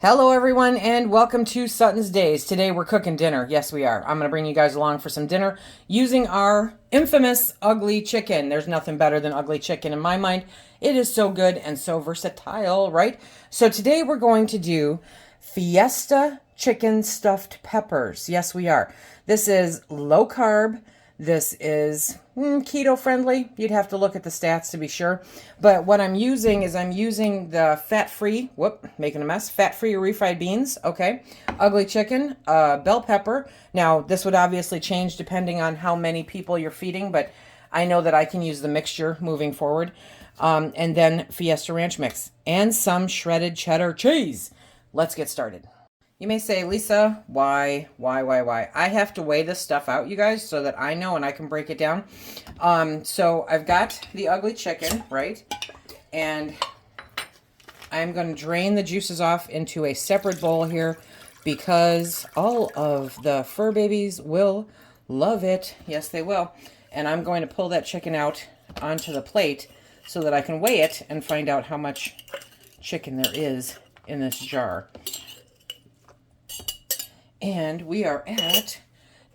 Hello everyone and welcome to SuttonsDaze. Today we're cooking dinner. Yes, we are. I'm going to bring you guys along for some dinner using our infamous ugly chicken. There's nothing better than ugly chicken in my mind. It is so good and so versatile, right? So today we're going to do Fiesta chicken stuffed peppers. Yes, we are. This is low carb. This is keto friendly. You'd have to look at the stats to be sure. But what I'm using is the fat-free, making a mess, fat-free refried beans, okay? Ugly chicken, bell pepper. Now, this would obviously change depending on how many people you're feeding, but I know that I can use the mixture moving forward. And then Fiesta Ranch mix and some shredded cheddar cheese. Let's get started. You may say, Lisa, why? I have to weigh this stuff out, you guys, so that I know and I can break it down. So I've got the ugly chicken, right? And I'm going to drain the juices off into a separate bowl here because all of the fur babies will love it. Yes, they will. And I'm going to pull that chicken out onto the plate so that I can weigh it and find out how much chicken there is in this jar. And we are at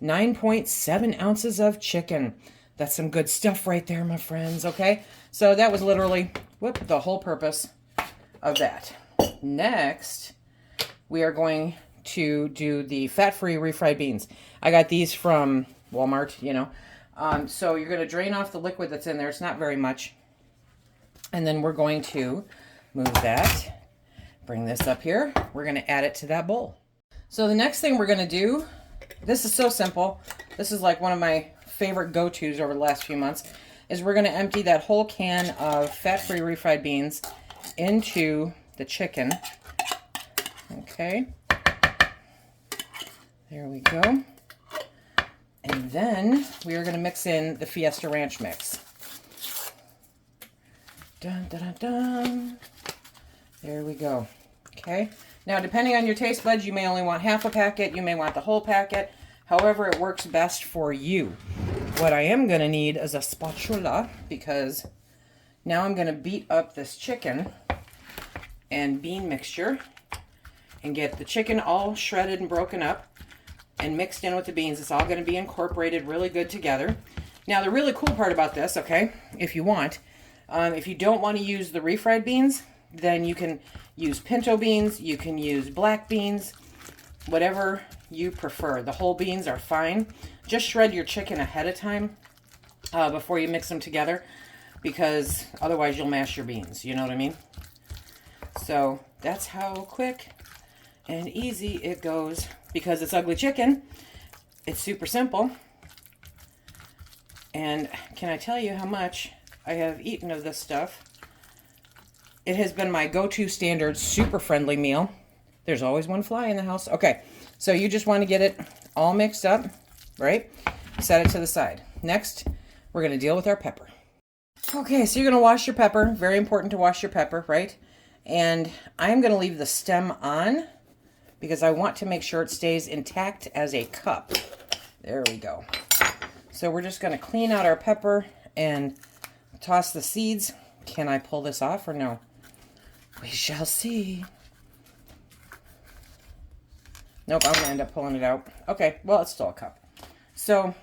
9.7 ounces of chicken. That's some good stuff right there, my friends, okay? So that was literally, the whole purpose of that. Next, we are going to do the fat-free refried beans. I got these from Walmart, you know. So you're going to drain off the liquid that's in there. It's not very much. And then we're going to move that, bring this up here. We're going to add it to that bowl. So the next thing we're going to do, this is so simple. This is like one of my favorite go-tos over the last few months, is we're going to empty that whole can of fat-free refried beans into the chicken. Okay. There we go. And then we are going to mix in the Fiesta Ranch mix. Dun, dun, dun, dun. There we go. Okay. Now, depending on your taste buds, you may only want half a packet. You may want the whole packet. However, it works best for you. What I am going to need is a spatula because now I'm going to beat up this chicken and bean mixture and get the chicken all shredded and broken up and mixed in with the beans. It's all going to be incorporated really good together. Now, the really cool part about this, okay, if you want, if you don't want to use the refried beans, then you can use pinto beans, you can use black beans, whatever you prefer. The whole beans are fine. Just shred your chicken ahead of time before you mix them together because otherwise you'll mash your beans, you know what I mean? So that's how quick and easy it goes. Because it's ugly chicken, it's super simple. And can I tell you how much I have eaten of this stuff? It has been my go-to standard super friendly meal. There's always one fly in the house. Okay, so you just want to get it all mixed up, right? Set it to the side. Next, we're going to deal with our pepper. Okay, so you're going to wash your pepper. Very important to wash your pepper, right? And I'm going to leave the stem on because I want to make sure it stays intact as a cup. There we go. So we're just going to clean out our pepper and toss the seeds. Can I pull this off or no? We shall see. Nope, I'm going to end up pulling it out. Okay, well, it's still a cup. So,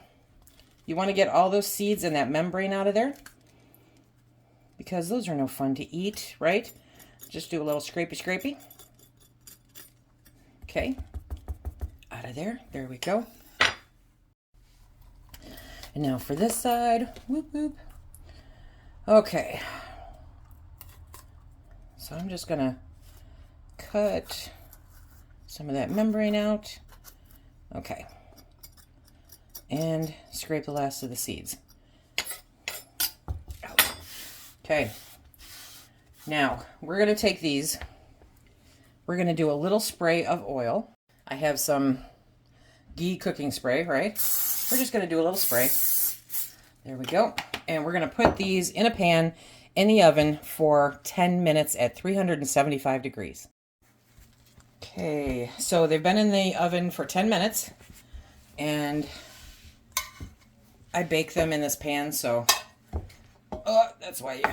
you want to get all those seeds and that membrane out of there. Because those are no fun to eat, right? Just do a little scrapey. Okay. Out of there. There we go. And now for this side. Whoop, whoop. Okay. So I'm just going to cut some of that membrane out. Okay. And scrape the last of the seeds. Out. Okay. Now, we're going to take these. We're going to do a little spray of oil. I have some ghee cooking spray, right? We're just going to do a little spray. There we go. And we're going to put these in a pan in the oven for 10 minutes at 375 degrees. Okay, so they've been in the oven for 10 minutes. And I bake them in this pan, so that's why you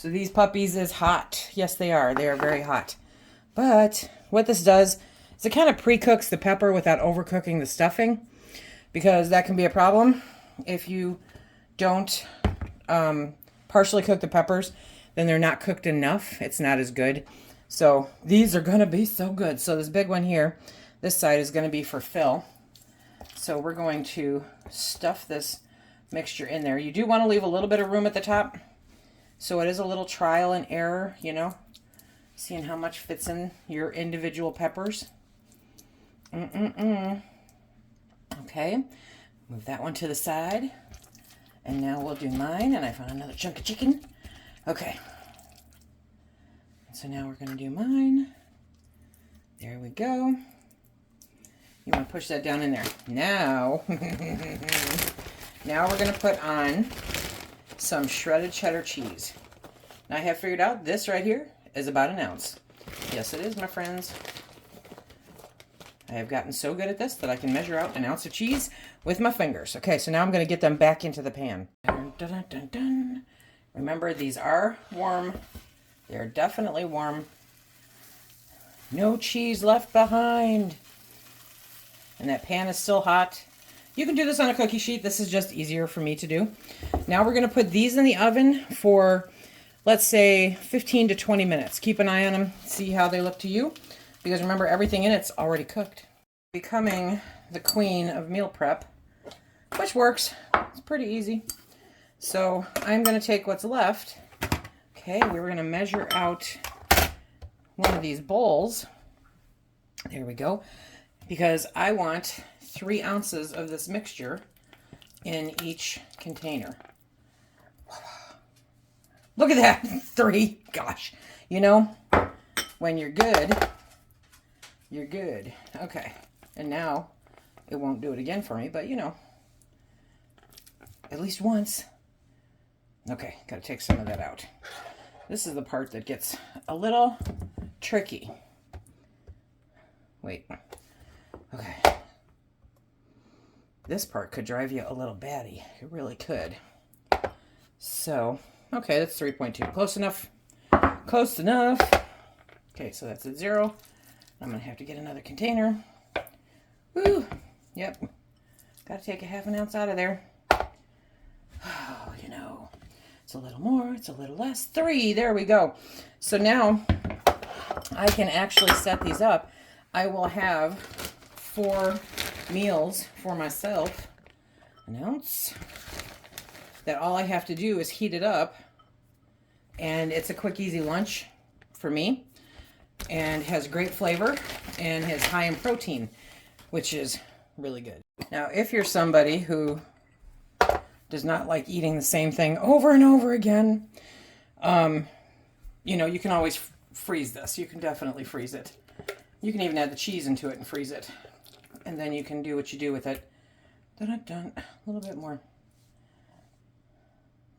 So these puppies is hot. Yes, they are. They are very hot. But what this does is it kind of pre-cooks the pepper without overcooking the stuffing, because that can be a problem. If you don't partially cook the peppers, then they're not cooked enough. It's not as good. So these are going to be so good. So this big one here, this side is going to be for Phil. So we're going to stuff this mixture in there. You do want to leave a little bit of room at the top. So it is a little trial and error, you know, seeing how much fits in your individual peppers. Okay, move that one to the side. And now we'll do mine, and I found another chunk of chicken. Okay. So now we're going to do mine. There we go. You want to push that down in there. Now, now we're going to put on some shredded cheddar cheese. Now I have figured out this right here is about an ounce. Yes, it is, my friends. I have gotten so good at this that I can measure out an ounce of cheese with my fingers. Okay, so now I'm going to get them back into the pan. Dun, dun, dun, dun. Remember, these are warm. They're definitely warm. No cheese left behind. And that pan is still hot. You can do this on a cookie sheet. This is just easier for me to do. Now we're going to put these in the oven for, let's say, 15 to 20 minutes. Keep an eye on them. See how they look to you. Because remember, everything in it's already cooked. Becoming the queen of meal prep, which works. It's pretty easy. So I'm going to take what's left. Okay, we're going to measure out one of these bowls. There we go. Because I want 3 ounces of this mixture in each container. Look at that, 3. Gosh, you know, when you're good, you're good. Okay, and now it won't do it again for me, but you know, at least once. Okay, got to take some of that out. This is the part that gets a little tricky. Wait. Okay. This part could drive you a little batty. It really could. So, okay, that's 3.2. Close enough. Close enough. Okay, so that's at 0. I'm going to have to get another container. Woo! Yep. Got to take a half an ounce out of there. Oh, you know, it's a little more, it's a little less. 3, there we go. So now I can actually set these up. I will have 4 meals for myself. An ounce. That all I have to do is heat it up. And it's a quick, easy lunch for me. And has great flavor and is high in protein, which is really good. Now, if you're somebody who does not like eating the same thing over and over again, you know, you can always freeze this. You can definitely freeze it. You can even add the cheese into it and freeze it. And then you can do what you do with it. Dun-dun-dun. A little bit more.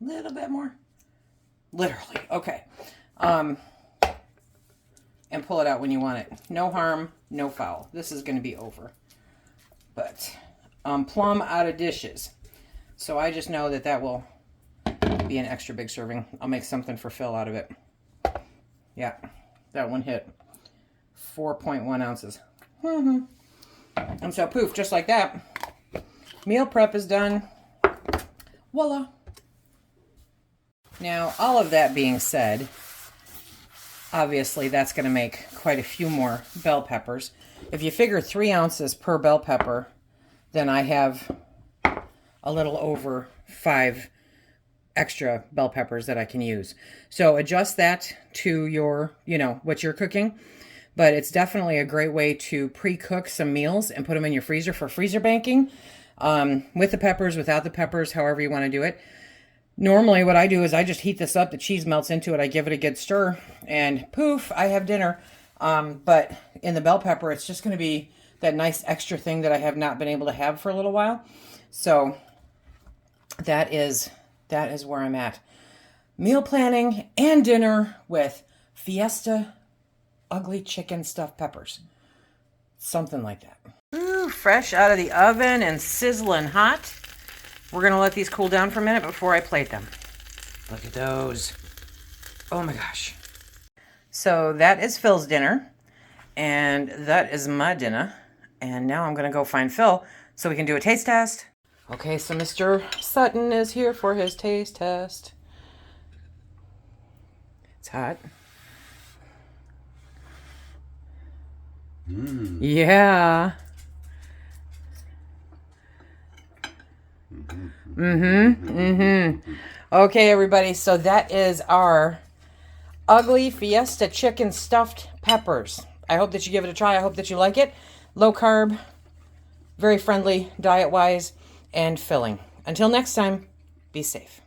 Little bit more. Literally. Okay. And pull it out when you want it. No harm, no foul. This is going to be over. But plum out of dishes. So I just know that that will be an extra big serving. I'll make something for Phil out of it. Yeah, that one hit 4.1 ounces. And so poof, just like that, meal prep is done. Voila. Now, all of that being said, obviously that's going to make quite a few more bell peppers. If you figure 3 ounces per bell pepper, then I have a little over 5 extra bell peppers that I can use. So adjust that to your, you know, what you're cooking. But it's definitely a great way to pre-cook some meals and put them in your freezer for freezer banking. With the peppers, without the peppers, however you want to do it. Normally what I do is I just heat this up, the cheese melts into it, I give it a good stir, and poof, I have dinner. But in the bell pepper, it's just going to be that nice extra thing that I have not been able to have for a little while. So that is where I'm at. Meal planning and dinner with Fiesta ugly chicken stuffed peppers. Something like that. Ooh, fresh out of the oven and sizzling hot. We're going to let these cool down for a minute before I plate them. Look at those. Oh my gosh. So that is Phil's dinner, and that is my dinner. And now I'm going to go find Phil so we can do a taste test. Okay, so Mr. Sutton is here for his taste test. It's hot. Yeah. Okay, everybody, so that is our ugly Fiesta chicken stuffed peppers. I hope that you give it a try. I hope that you like it. Low carb, very friendly diet-wise, and filling. Until next time, be safe.